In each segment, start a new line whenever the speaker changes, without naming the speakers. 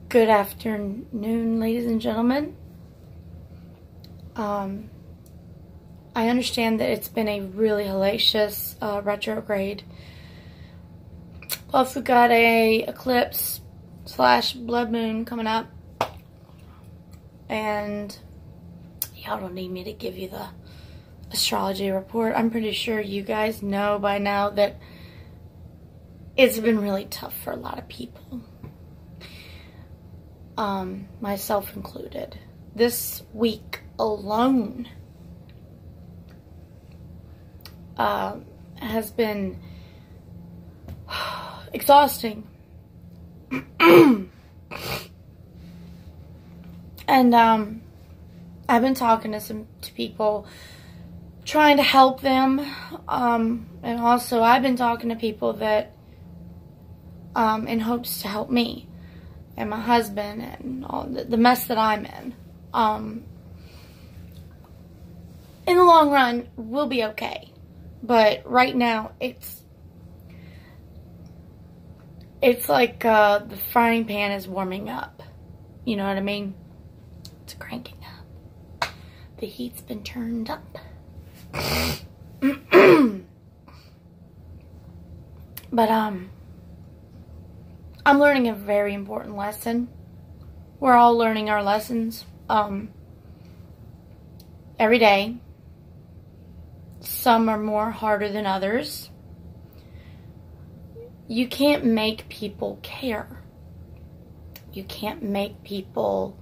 Good afternoon, ladies and gentlemen. I understand that it's been a really hellacious retrograde. Plus, we've got a eclipse / blood moon coming up. And y'all don't need me to give you the astrology report. I'm pretty sure you guys know by now that it's been really tough for a lot of people. Myself included. This week alone has been exhausting. And I've been talking to people, trying to help them, and also I've been talking to people that in hopes to help me and my husband and all the mess that I'm in. In the long run, we'll be okay. But right now, it's like the frying pan is warming up. You know what I mean? It's cranking up. The heat's been turned up. But I'm learning a very important lesson. We're all learning our lessons every day. Some are more harder than others. You can't make people care. You can't make people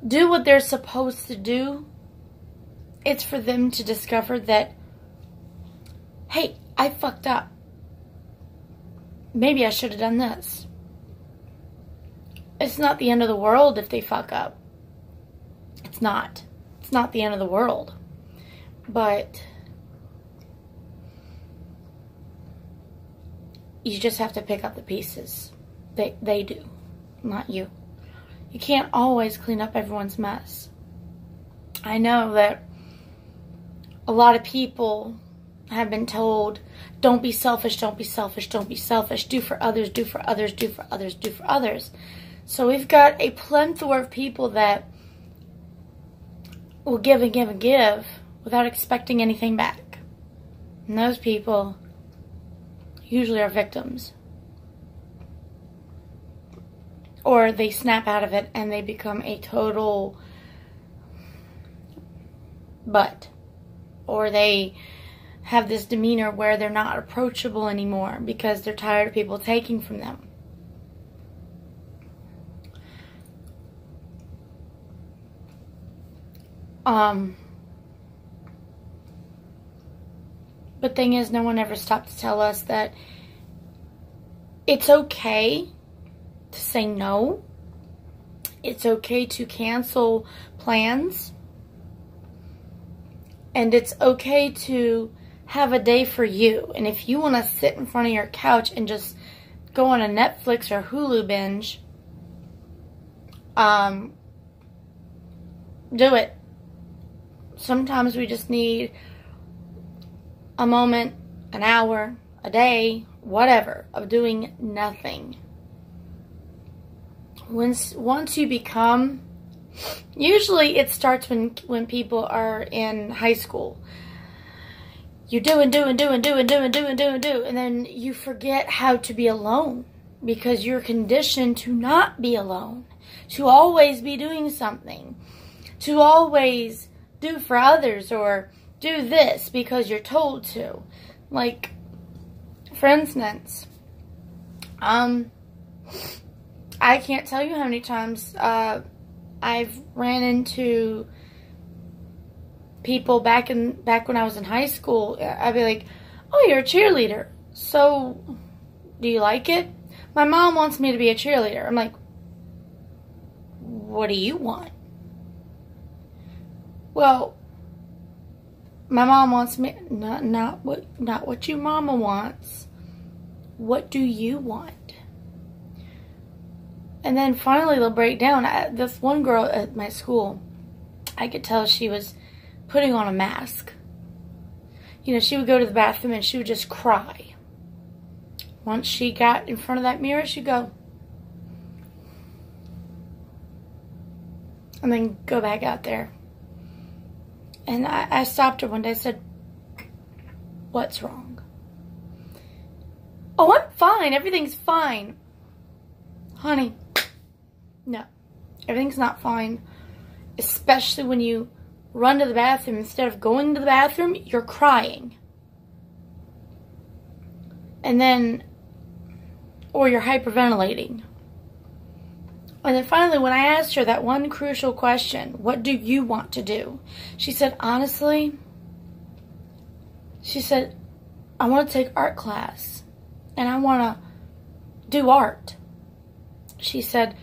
do what they're supposed to do. It's for them to discover that, hey, I fucked up. Maybe I should have done this. It's not the end of the world if they fuck up. It's not. It's not the end of the world. But you just have to pick up the pieces. They do, not you. You can't always clean up everyone's mess. I know that a lot of people have been told, don't be selfish, don't be selfish, don't be selfish. Do for others, do for others, do for others, do for others. So we've got a plethora of people that will give and give and give without expecting anything back. And those people usually are victims. Or they snap out of it and they become a total butt. Or they have this demeanor where they're not approachable anymore because they're tired of people taking from them. But thing is, no one ever stopped to tell us that it's okay to say no. It's okay to cancel plans. And it's okay to have a day for you. And if you want to sit in front of your couch and just go on a Netflix or Hulu binge, do it. Sometimes we just need a moment, an hour, a day, whatever, of doing nothing. Once you become, usually it starts when people are in high school. You do and do and do and do and do and do and do and do, and then you forget how to be alone because you're conditioned to not be alone, to always be doing something, to always do for others or do this because you're told to. Like, for instance, I can't tell you how many times I've ran into people back when I was in high school. I'd be like, oh, you're a cheerleader. So, do you like it? My mom wants me to be a cheerleader. I'm like, what do you want? Well, my mom wants me, not what your mama wants. What do you want? And then finally they'll break down. This one girl at my school, I could tell she was putting on a mask. You know, she would go to the bathroom and she would just cry. Once she got in front of that mirror, she'd go, and then go back out there. And I stopped her one day. I said, "What's wrong?" "Oh, I'm fine. Everything's fine." Honey, no. Everything's not fine. Especially when you run to the bathroom. Instead of going to the bathroom, you're crying. And then, or you're hyperventilating. And then finally, when I asked her that one crucial question, "What do you want to do?" She said, honestly, she said, "I want to take art class. And I want to do art." She said,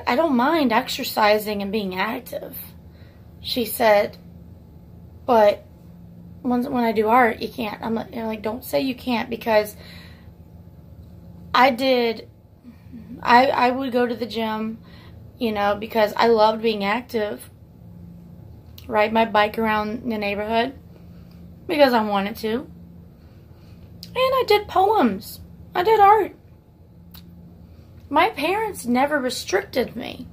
"I don't mind exercising and being active." She said, "But when I do art, you can't." I'm like, don't say you can't, because I would go to the gym, because I loved being active. Ride my bike around the neighborhood because I wanted to. And I did poems. I did art. My parents never restricted me.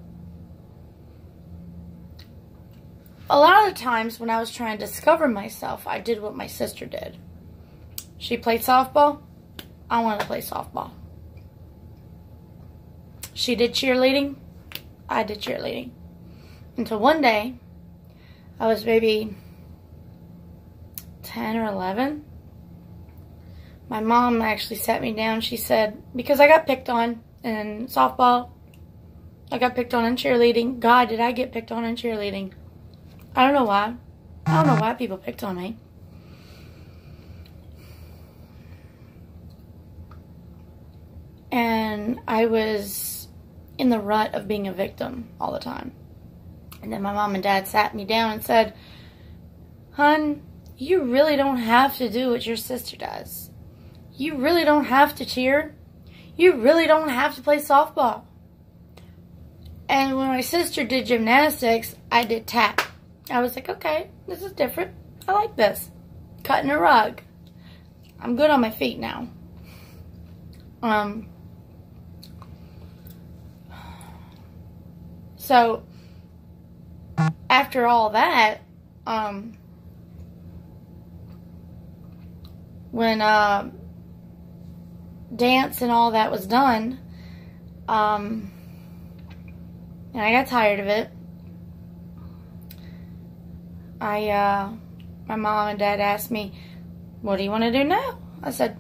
A lot of times when I was trying to discover myself, I did what my sister did. She played softball. I wanted to play softball. She did cheerleading. I did cheerleading. Until one day, I was maybe 10 or 11. My mom actually sat me down. She said, because I got picked on in softball, I got picked on in cheerleading. God, did I get picked on in cheerleading. I don't know why. I don't know why people picked on me. And I was in the rut of being a victim all the time. And then my mom and dad sat me down and said, "Hun, you really don't have to do what your sister does. You really don't have to cheer. You really don't have to play softball." And when my sister did gymnastics, I did tap. I was like, okay, this is different. I like this. Cutting a rug. I'm good on my feet now. So, after all that, when dance and all that was done, and I got tired of it, my mom and dad asked me, "What do you want to do now?" I said,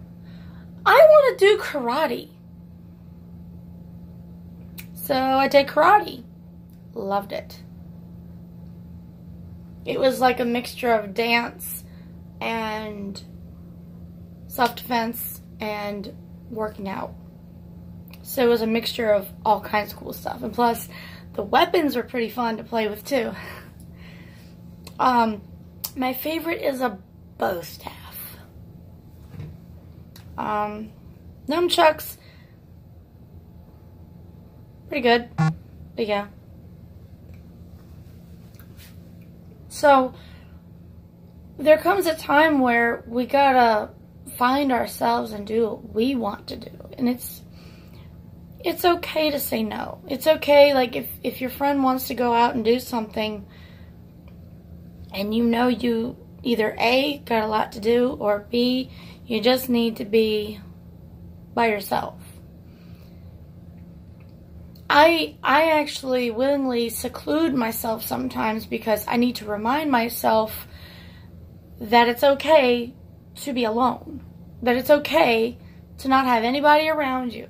"I want to do karate." So I did karate. Loved it. It was like a mixture of dance and self-defense and working out. So it was a mixture of all kinds of cool stuff. And plus, the weapons were pretty fun to play with too. My favorite is a bow staff. Nunchucks, pretty good, but yeah. So, there comes a time where we gotta find ourselves and do what we want to do. And it's okay to say no. It's okay, like, if your friend wants to go out and do something, and you either A, got a lot to do, or B, you just need to be by yourself. I actually willingly seclude myself sometimes because I need to remind myself that it's okay to be alone. That it's okay to not have anybody around you.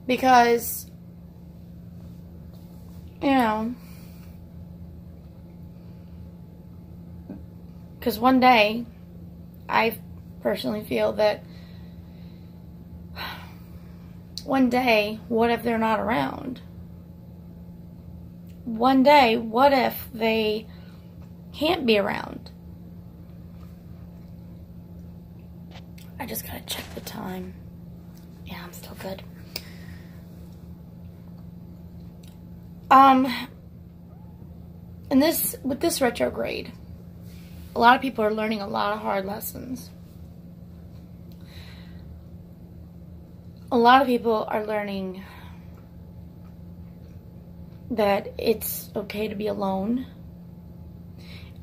Because, because one day, I personally feel that one day, what if they're not around? One day, what if they can't be around? I just gotta check the time. Yeah, I'm still good. And with this retrograde, a lot of people are learning a lot of hard lessons. A lot of people are learning that it's okay to be alone.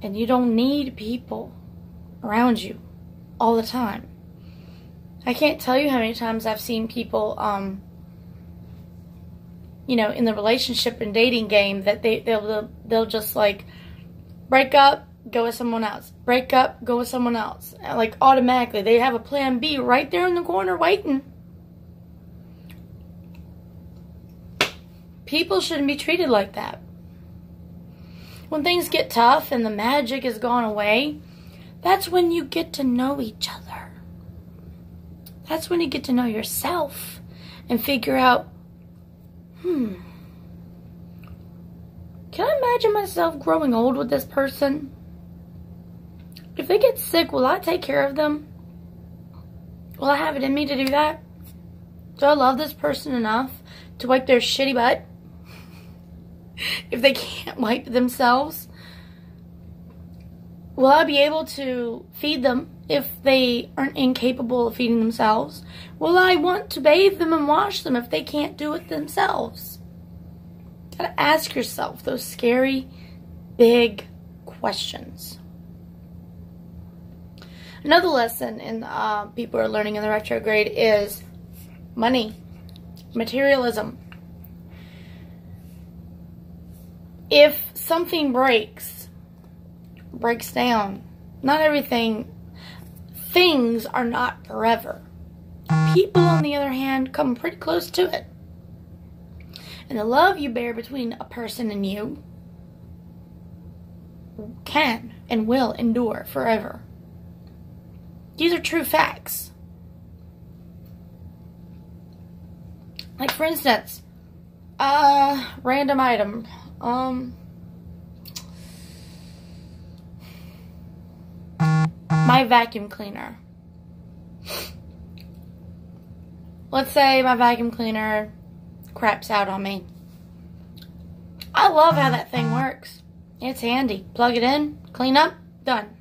And you don't need people around you all the time. I can't tell you how many times I've seen people, you know, in the relationship and dating game that they'll just like break up, go with someone else. Break up, go with someone else. Like automatically. They have a plan B right there in the corner waiting. People shouldn't be treated like that. When things get tough and the magic has gone away, that's when you get to know each other. That's when you get to know yourself and figure out, can I imagine myself growing old with this person? If they get sick, will I take care of them? Will I have it in me to do that? Do I love this person enough to wipe their shitty butt? If they can't wipe themselves, will I be able to feed them if they aren't incapable of feeding themselves? Will I want to bathe them and wash them if they can't do it themselves? Gotta ask yourself those scary, big questions. Another lesson in people are learning in the retrograde is money, materialism. If something breaks down, not everything, things are not forever. People, on the other hand, come pretty close to it. And the love you bear between a person and you can and will endure forever. These are true facts. Like, for instance, random item. My vacuum cleaner. Let's say my vacuum cleaner craps out on me. I love how that thing works. It's handy. Plug it in, clean up, done.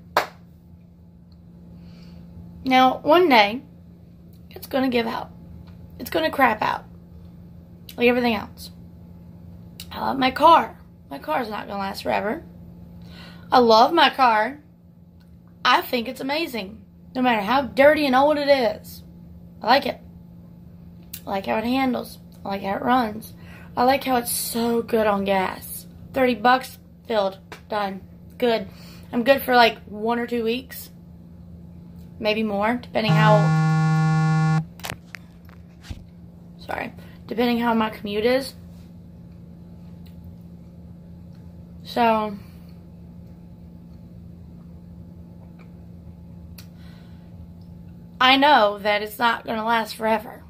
Now, one day, it's going to give out. It's going to crap out. Like everything else. I love my car. My car's not going to last forever. I love my car. I think it's amazing. No matter how dirty and old it is. I like it. I like how it handles. I like how it runs. I like how it's so good on gas. $30, filled, done, good. I'm good for like 1 or 2 weeks. Maybe more, depending how... Depending how my commute is. So, I know that it's not going to last forever.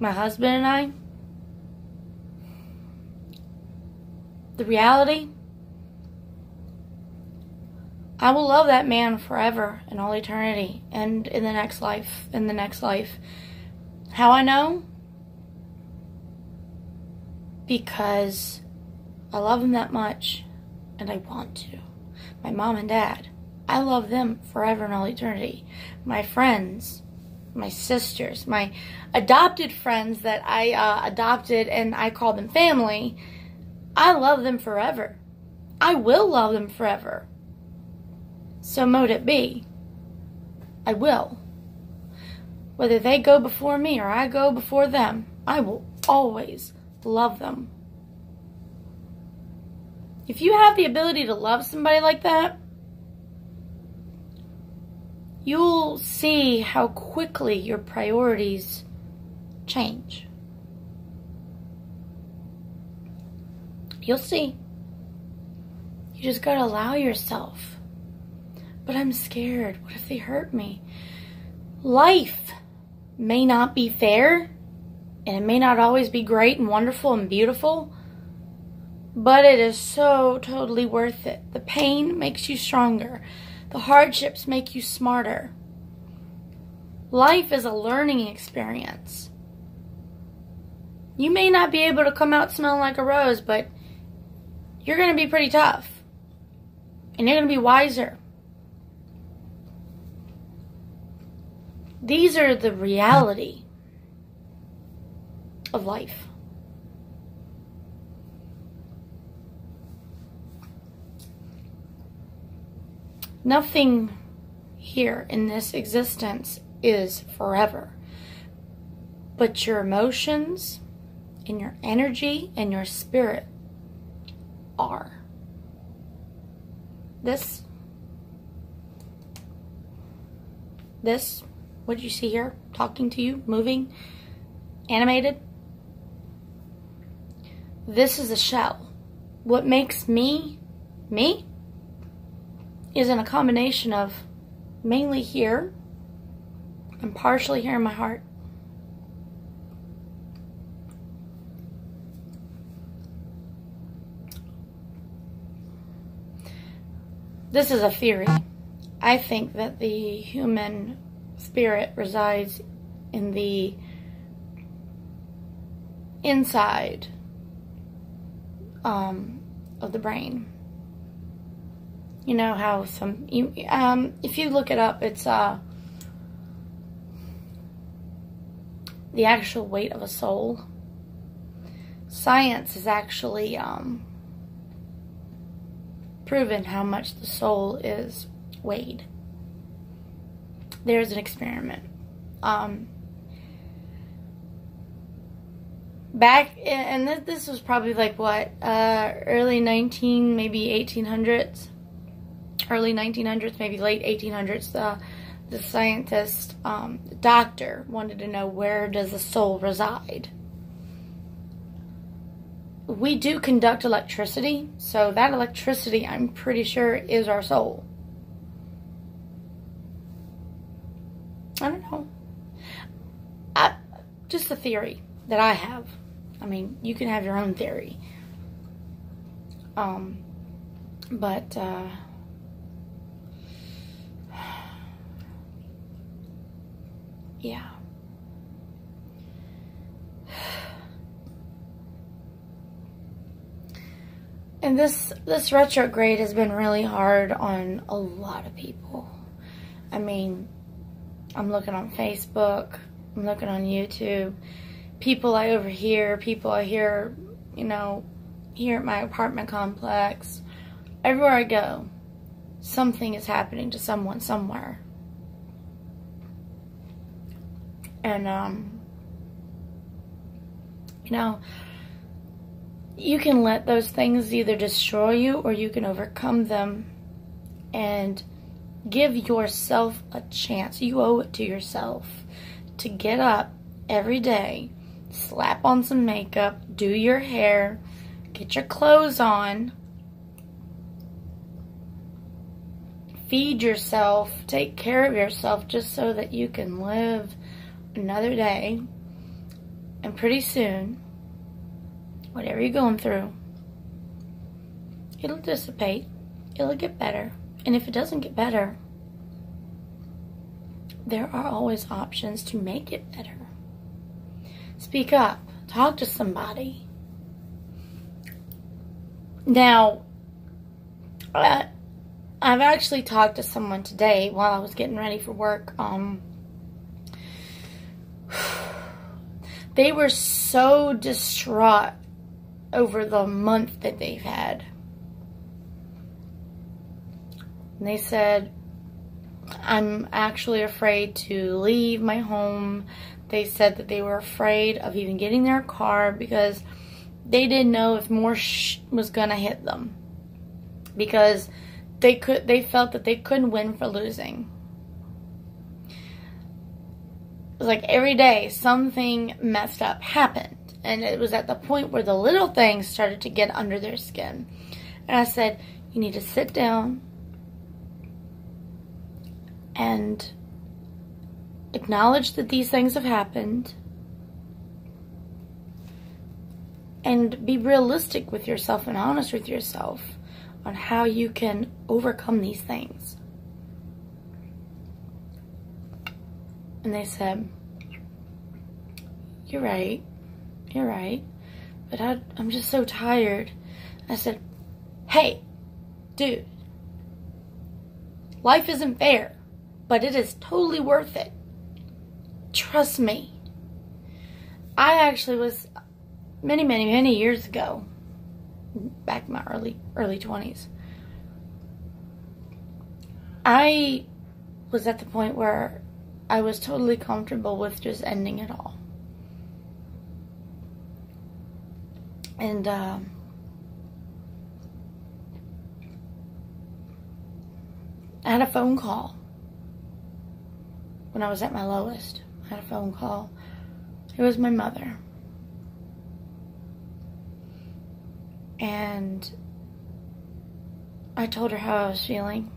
My husband and I, the reality, I will love that man forever in all eternity and in the next life, How I know? Because I love him that much, and I want to. My mom and dad, I love them forever and all eternity. My friends, my sisters, my adopted friends that I adopted and I call them family, I love them forever. I will love them forever. So mote it be. I will. Whether they go before me or I go before them, I will always love them. If you have the ability to love somebody like that, you'll see how quickly your priorities change. You'll see. You just gotta allow yourself. But I'm scared. What if they hurt me? Life may not be fair, and it may not always be great and wonderful and beautiful, but it is so totally worth it. The pain makes you stronger. The hardships make you smarter. Life is a learning experience. You may not be able to come out smelling like a rose, but you're going to be pretty tough. And you're going to be wiser. These are the reality of life. Nothing here in this existence is forever. But your emotions and your energy and your spirit are. This, what you see here, talking to you, moving, animated, this is a shell. What makes me, me, is in a combination of mainly here and partially here in my heart. This is a theory. I think that the human spirit resides in the inside of the brain. You know how if you look it up, it's the actual weight of a soul. Science is actually proven how much the soul is weighed. There's an experiment. Back, and this was probably like what, early 1800s, early 1900s, maybe late 1800s. The scientist, the doctor, wanted to know, where does the soul reside? We do conduct electricity, so that electricity, I'm pretty sure, is our soul. I don't know. Just a theory that I have. I mean, you can have your own theory. But yeah. And this retrograde has been really hard on a lot of people. I mean, I'm looking on Facebook, I'm looking on YouTube, people I overhear, people I hear, you know, here at my apartment complex. Everywhere I go, something is happening to someone somewhere. And, you know, you can let those things either destroy you or you can overcome them and give yourself a chance. You owe it to yourself to get up every day, slap on some makeup, do your hair, get your clothes on, feed yourself, take care of yourself just so that you can live another day. And pretty soon, whatever you're going through, it'll dissipate. It'll get better. And if it doesn't get better, there are always options to make it better. Speak up. Talk to somebody. Now, I've actually talked to someone today while I was getting ready for work. They were so distraught over the month that they've had. And they said, I'm actually afraid to leave my home. They said that they were afraid of even getting their car because they didn't know if more was gonna hit them. Because they felt that they couldn't win for losing. It was like every day something messed up happened. And it was at the point where the little things started to get under their skin. And I said, you need to sit down and acknowledge that these things have happened and be realistic with yourself and honest with yourself on how you can overcome these things. And they said, you're right, but I'm just so tired. I said, hey, dude, life isn't fair, but it is totally worth it. Trust me. I actually was many years ago, back in my early 20s, I was at the point where I was totally comfortable with just ending it all. And I had a phone call when I was at my lowest. I had a phone call. It was my mother. And I told her how I was feeling.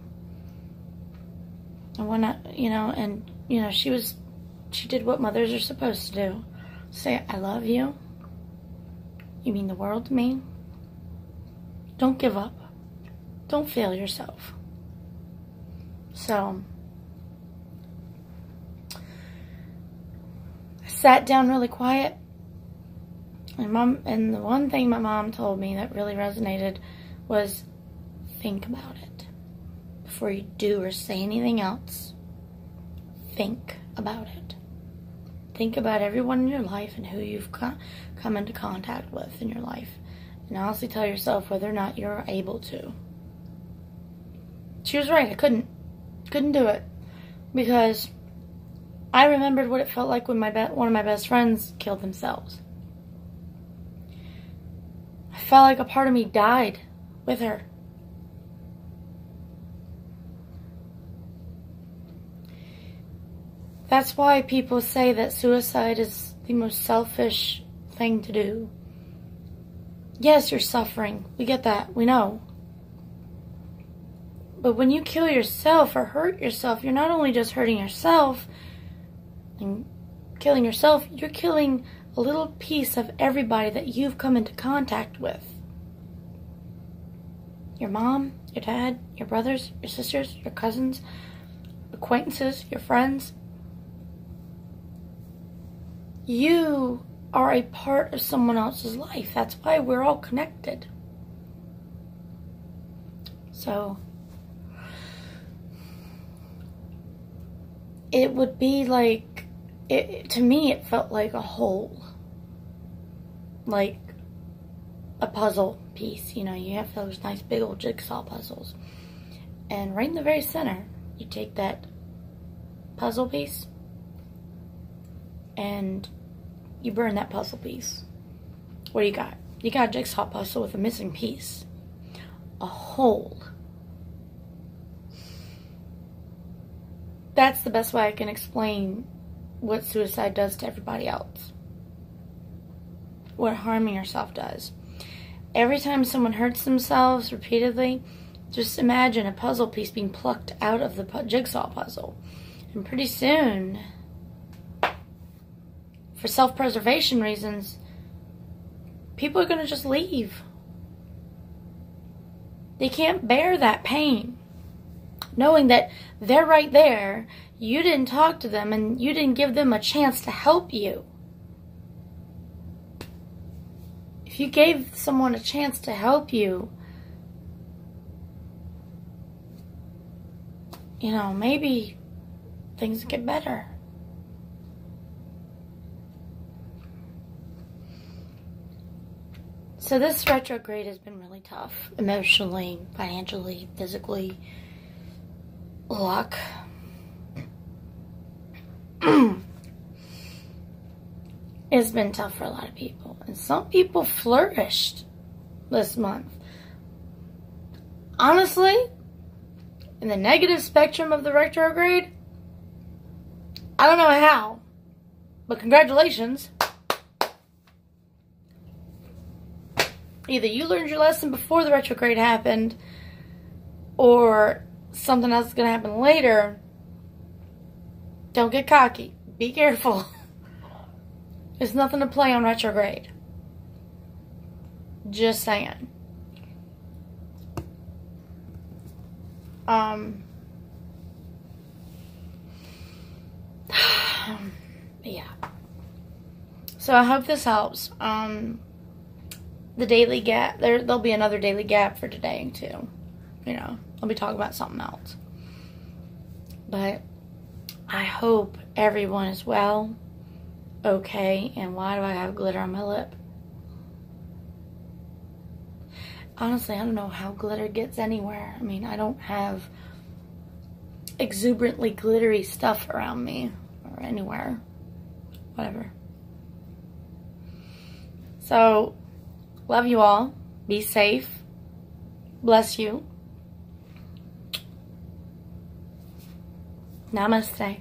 And when she did what mothers are supposed to do. Say, I love you. You mean the world to me. Don't give up. Don't fail yourself. So, I sat down really quiet. And the one thing my mom told me that really resonated was, think about it. Before you do or say anything else, think about it. Think about everyone in your life and who you've come into contact with in your life. And honestly tell yourself whether or not you're able to. She was right. I couldn't do it. Because I remembered what it felt like when one of my best friends killed themselves. I felt like a part of me died with her. That's why people say that suicide is the most selfish thing to do. Yes, you're suffering. We get that. We know. But when you kill yourself or hurt yourself, you're not only just hurting yourself and killing yourself, you're killing a little piece of everybody that you've come into contact with. Your mom, your dad, your brothers, your sisters, your cousins, acquaintances, your friends. You are a part of someone else's life. That's why we're all connected. So, it would be like, to me it felt like a whole. Like a puzzle piece. You know, you have those nice big old jigsaw puzzles. And right in the very center, you take that puzzle piece and you burn that puzzle piece. What do you got? You got a jigsaw puzzle with a missing piece. A hole. That's the best way I can explain what suicide does to everybody else. What harming yourself does. Every time someone hurts themselves repeatedly, just imagine a puzzle piece being plucked out of the jigsaw puzzle. And pretty soon, for self-preservation reasons, people are going to just leave. They can't bear that pain. Knowing that they're right there, you didn't talk to them, and you didn't give them a chance to help you. If you gave someone a chance to help you, you know, maybe things get better. So this retrograde has been really tough. Emotionally, financially, physically. Luck. It's been tough for a lot of people. And some people flourished this month. Honestly, in the negative spectrum of the retrograde, I don't know how, but congratulations. Either you learned your lesson before the retrograde happened, or something else is going to happen later. Don't get cocky. Be careful. There's nothing to play on retrograde. Just saying. Yeah. So I hope this helps. The daily gap, there'll be another daily gap for today too. You know, I'll be talking about something else. But I hope everyone is well, okay. And why do I have glitter on my lip? Honestly, I don't know how glitter gets anywhere. I mean, I don't have exuberantly glittery stuff around me or anywhere. Whatever. So, love you all. Be safe. Bless you. Namaste.